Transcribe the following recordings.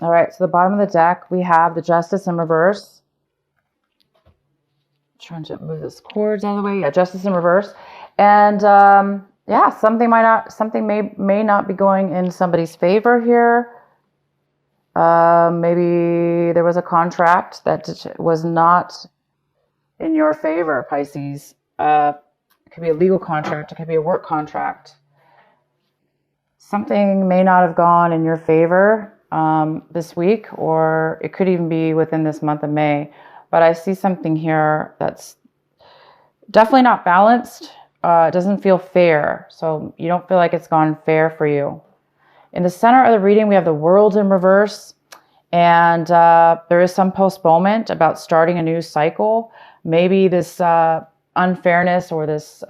All right, so the bottom of the deck, we have the Justice in reverse. Trying to move this cords out of the way. Yeah, Justice in reverse. And yeah, something may not be going in somebody's favor here. Maybe there was a contract that was not in your favor, Pisces. It could be a legal contract. It could be a work contract. Something may not have gone in your favor this week, or it could even be within this month of May. But I see something here that's definitely not balanced. It doesn't feel fair. So you don't feel like it's gone fair for you. In the center of the reading, we have the World in reverse. And there is some postponement about starting a new cycle. Maybe this unfairness or this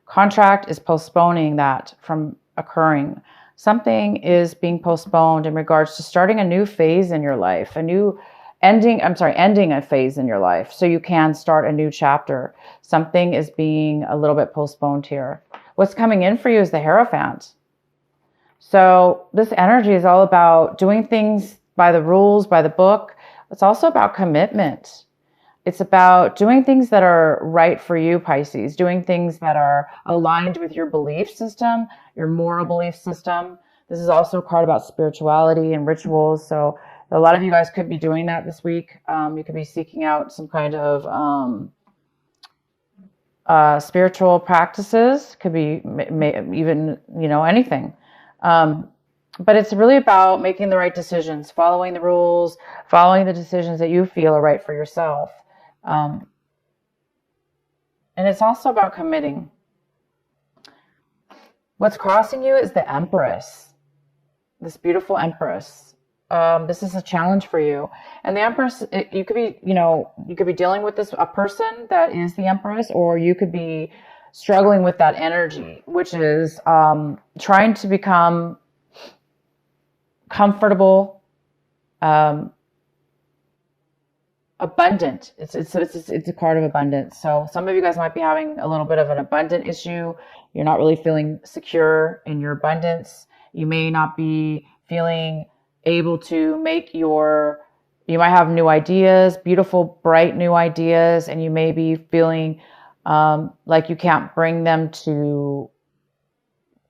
contract is postponing that from occurring. Something is being postponed in regards to starting a new phase in your life, ending a phase in your life so you can start a new chapter. Something is being a little bit postponed here. What's coming in for you is the Hierophant. So this energy is all about doing things by the rules, by the book. It's also about commitment. It's about doing things that are right for you, Pisces, doing things that are aligned with your belief system, your moral belief system. This is also a card about spirituality and rituals. So a lot of you guys could be doing that this week. You could be seeking out some kind of spiritual practices. Could be even, anything. But it's really about making the right decisions, following the rules, following the decisions that you feel are right for yourself. And it's also about committing. What's crossing you is the Empress, this beautiful Empress. This is a challenge for you. And the Empress, you could be dealing with a person that is the Empress, or you could be struggling with that energy, which is trying to become comfortable, abundant. It's a card of abundance. So some of you guys might be having a little bit of an abundant issue. You're not really feeling secure in your abundance. You may not be feeling able to you might have new ideas, beautiful, bright new ideas, and you may be feeling like you can't bring them to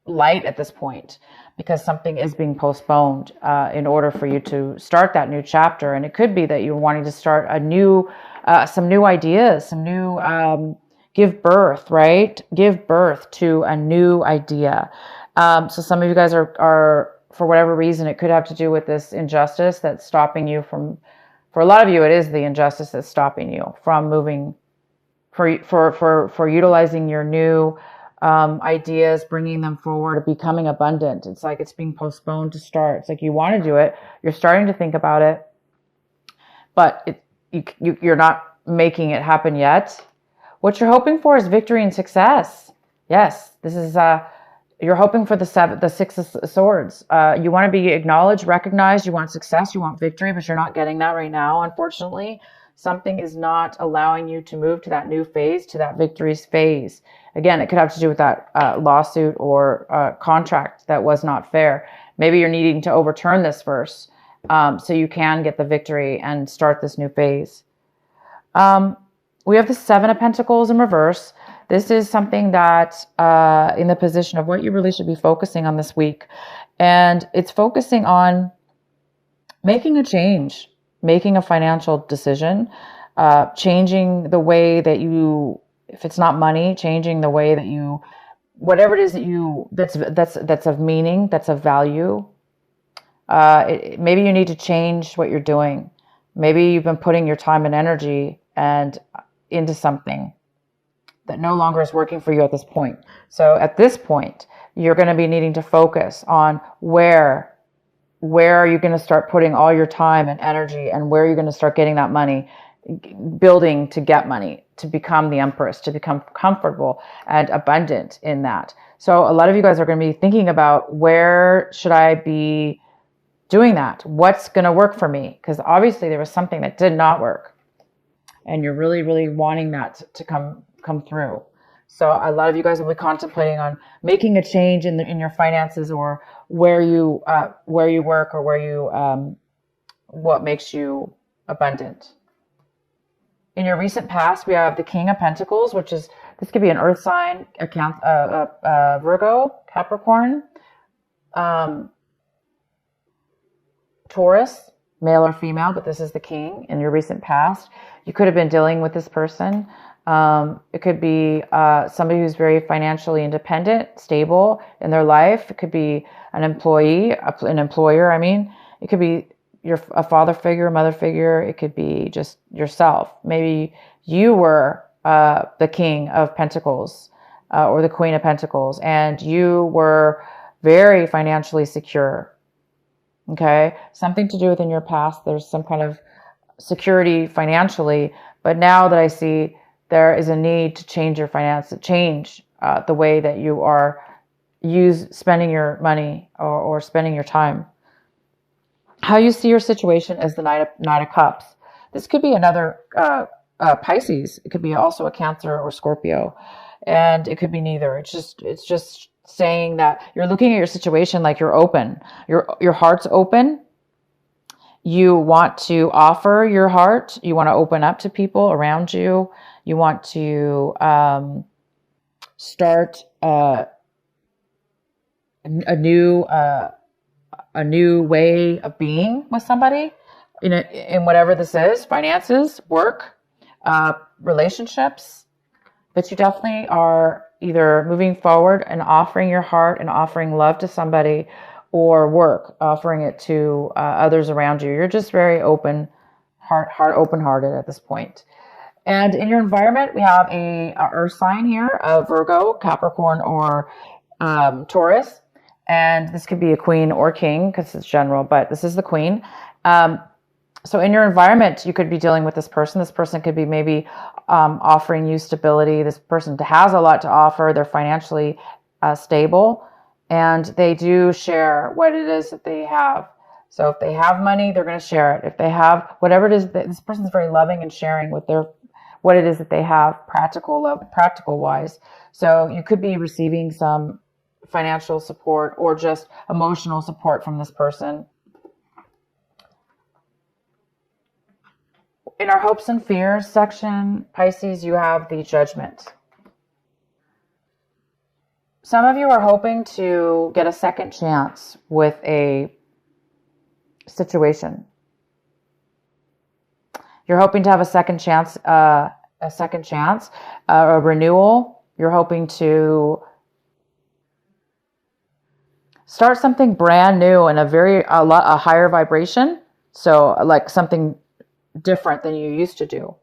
light at this point because something is being postponed in order for you to start that new chapter. And it could be that you're wanting to start some new ideas, give birth, right? Give birth to a new idea. So some of you guys are, for whatever reason, it could have to do with this injustice that's stopping you for a lot of you, it is the injustice that's stopping you from moving, for utilizing your new ideas, bringing them forward, becoming abundant. It's like it's being postponed to start. It's like you want to do it. You're starting to think about it, but you're not making it happen yet. What you're hoping for is victory and success. Yes, this is, you're hoping for the Six of Swords. You want to be acknowledged, recognized. You want success. You want victory, but you're not getting that right now, unfortunately. Something is not allowing you to move to that new phase, to that victories phase. Again, it could have to do with that lawsuit or contract that was not fair. Maybe you're needing to overturn this first so you can get the victory and start this new phase. We have the Seven of Pentacles in reverse. This is something that in the position of what you really should be focusing on this week. And it's focusing on making a change, making a financial decision, changing the way that you, if it's not money, changing the way that you, whatever it is that's of meaning, that's of value. Maybe you need to change what you're doing. Maybe you've been putting your time and energy into something that no longer is working for you at this point. So at this point, you're going to be needing to focus on where are you going to start putting all your time and energy, and where are you going to start getting that money, building to get money, to become the Empress, to become comfortable and abundant in that. So a lot of you guys are going to be thinking about, where should I be doing that? What's going to work for me? Because obviously there was something that did not work, and you're really, really wanting that to come through. So a lot of you guys will be contemplating on making a change in your finances, or where you work, or where you what makes you abundant. In your recent past, we have the King of Pentacles, which is, this could be an earth sign, Virgo, Capricorn, Taurus, male or female, but this is the king in your recent past. You could have been dealing with this person. It could be somebody who's very financially independent, stable in their life. It could be an employee, an employer, I mean. It could be a father figure, mother figure. It could be just yourself. Maybe you were the King of Pentacles or the Queen of Pentacles, and you were very financially secure. Okay, something to do within your past. There's some kind of security financially, but now that I see there is a need to change your finance, to change the way that you are spending your money or spending your time. How you see your situation as the Knight of Cups. This could be another Pisces. It could be also a Cancer or Scorpio, and it could be neither. It's just saying that you're looking at your situation like you're open. Your heart's open. You want to offer your heart. You want to open up to people around you. You want to start a new way of being with somebody in whatever this is, finances, work, relationships. But you definitely are either moving forward and offering your heart and offering love to somebody, or work, offering it to others around you. You're just very open, open-hearted at this point. And in your environment, we have a earth sign here, of Virgo, Capricorn, or Taurus. And this could be a queen or king because it's general, but this is the queen. So in your environment, you could be dealing with this person. This person could be maybe offering you stability. This person has a lot to offer. They're financially stable, and they do share what it is that they have. So if they have money, they're going to share it. If they have whatever it is, this person's very loving and sharing with what it is that they have, practical wise. So you could be receiving some financial support or just emotional support from this person. In our hopes and fears section, Pisces, you have the Judgment. Some of you are hoping to get a second chance with a situation. You're hoping to have a second chance, a renewal. You're hoping to start something brand new in a higher vibration. So like something different than you used to do.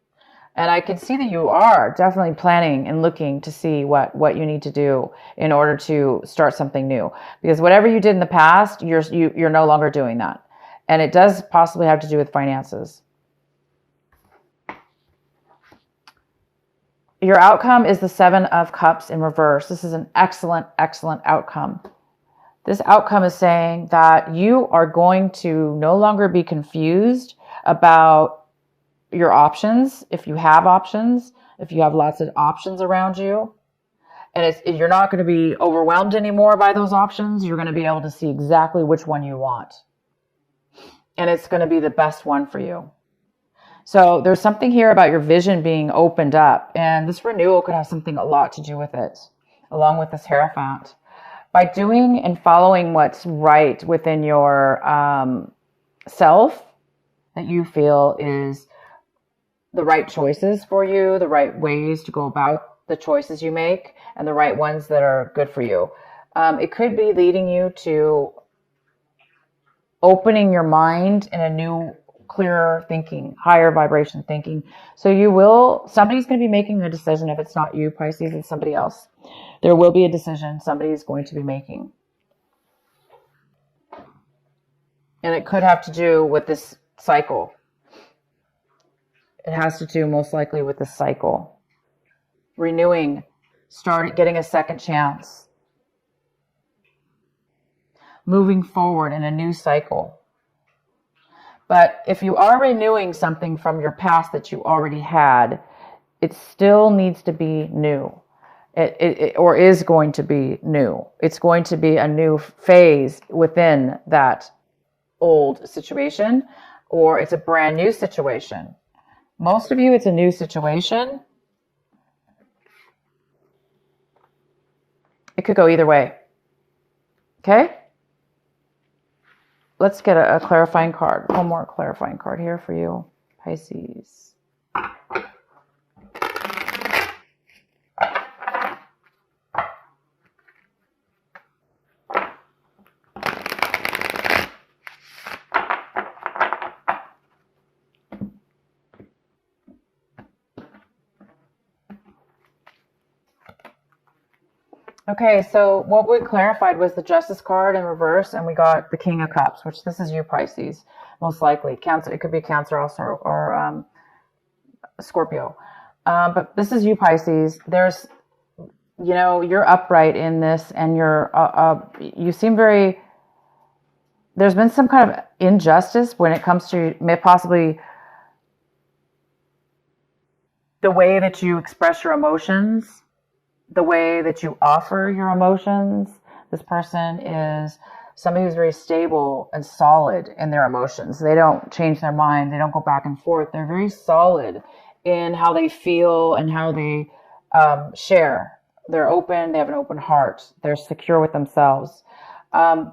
And I can see that you are definitely planning and looking to see what you need to do in order to start something new. Because whatever you did in the past, you're no longer doing that. And it does possibly have to do with finances. Your outcome is the Seven of Cups in reverse. This is an excellent, excellent outcome. This outcome is saying that you are going to no longer be confused about your options, if you have options, if you have lots of options around you. And you're not going to be overwhelmed anymore by those options. You're going to be able to see exactly which one you want. And it's going to be the best one for you. So there's something here about your vision being opened up. And this renewal could have a lot to do with it, along with this Hierophant. By doing and following what's right within your self that you feel is the right choices for you, the right ways to go about the choices you make, and the right ones that are good for you. It could be leading you to opening your mind in a new, clearer thinking, higher vibration thinking. So somebody's going to be making a decision. If it's not you, Pisces, it's somebody else. There will be a decision somebody is going to be making. And it could have to do with this cycle. It has to do most likely with the cycle. Renewing, getting a second chance. Moving forward in a new cycle. But if you are renewing something from your past that you already had, it still needs to be new. Or is going to be new. It's going to be a new phase within that old situation or it's a brand new situation. Most of you, it's a new situation. It could go either way. Okay? Let's get a clarifying card. One more clarifying card here for you, Pisces. Okay, so what we clarified was the Justice card in reverse, and we got the King of Cups, which this is you, Pisces, most likely. Cancer, it could be Cancer also, or Scorpio. But this is you, Pisces. There's, you're upright in this, and you seem very, there's been some kind of injustice when it comes to possibly the way that you express your emotions, the way that you offer your emotions. This person is somebody who's very stable and solid in their emotions. They don't change their mind. They don't go back and forth. They're very solid in how they feel and how they share. They're open. They have an open heart. They're secure with themselves. There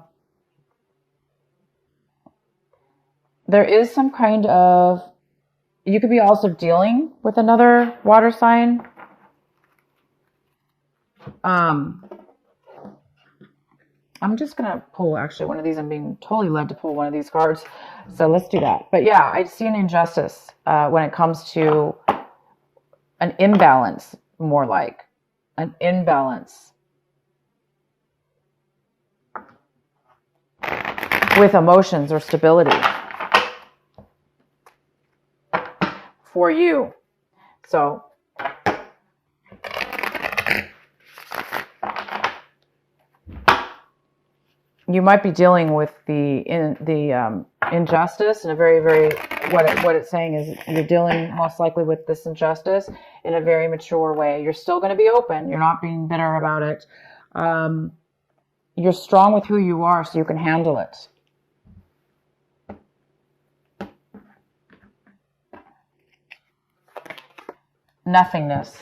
is some kind of, you could be also dealing with another water sign. I'm just going to pull actually one of these. I'm being totally led to pull one of these cards. So let's do that. But yeah, I see an injustice when it comes to an imbalance, more like an imbalance with emotions or stability for you. So you might be dealing with the injustice in a very, very, what it's saying is you're dealing most likely with this injustice in a very mature way. You're still going to be open. You're not being bitter about it. You're strong with who you are, so you can handle it. Nothingness.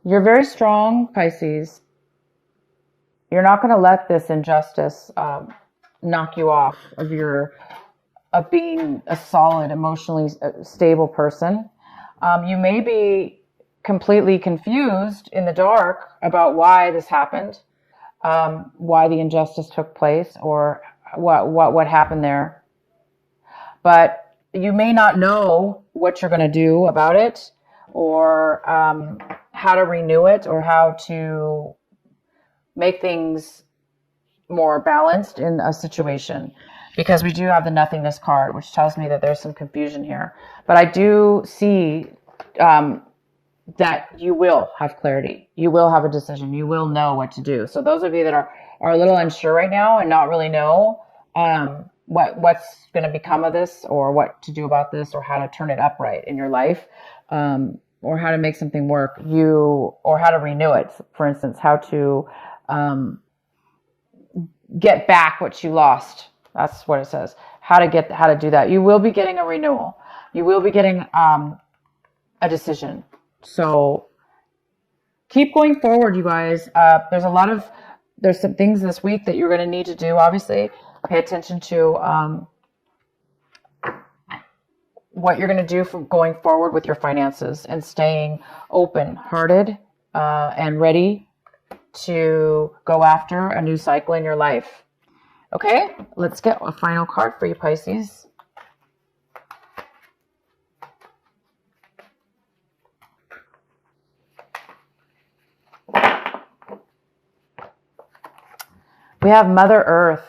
You're very strong, Pisces. You're not going to let this injustice knock you off of being a solid, emotionally stable person. You may be completely confused in the dark about why this happened, why the injustice took place, or what happened there. But you may not know what you're going to do about it, or how to renew it, or how to make things more balanced in a situation, because we do have the nothingness card, which tells me that there's some confusion here. But I do see that you will have clarity. You will have a decision. You will know what to do. So those of you that are a little unsure right now and not really know what's going to become of this, or what to do about this, or how to turn it upright in your life, or how to make something work, or how to renew it, for instance, how to get back what you lost. That's what it says. How to do that. You will be getting a renewal. You will be getting a decision. So keep going forward, you guys. There's some things this week that you're going to need to do. Obviously, pay attention to what you're going to do for going forward with your finances, and staying open-hearted and ready to go after a new cycle in your life. Okay, let's get a final card for you, Pisces. We have Mother Earth.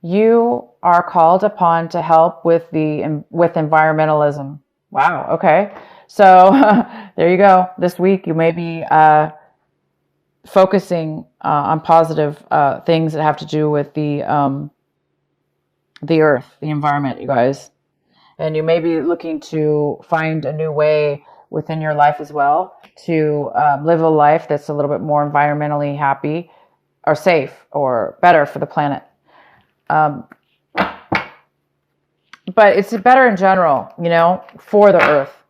You are called upon to help with environmentalism. Wow. Okay. So there you go. This week you may be focusing on positive things that have to do with the earth, the environment, you guys. And you may be looking to find a new way within your life as well to live a life that's a little bit more environmentally happy, or safe, or better for the planet. But it's better in general, you know, for the earth.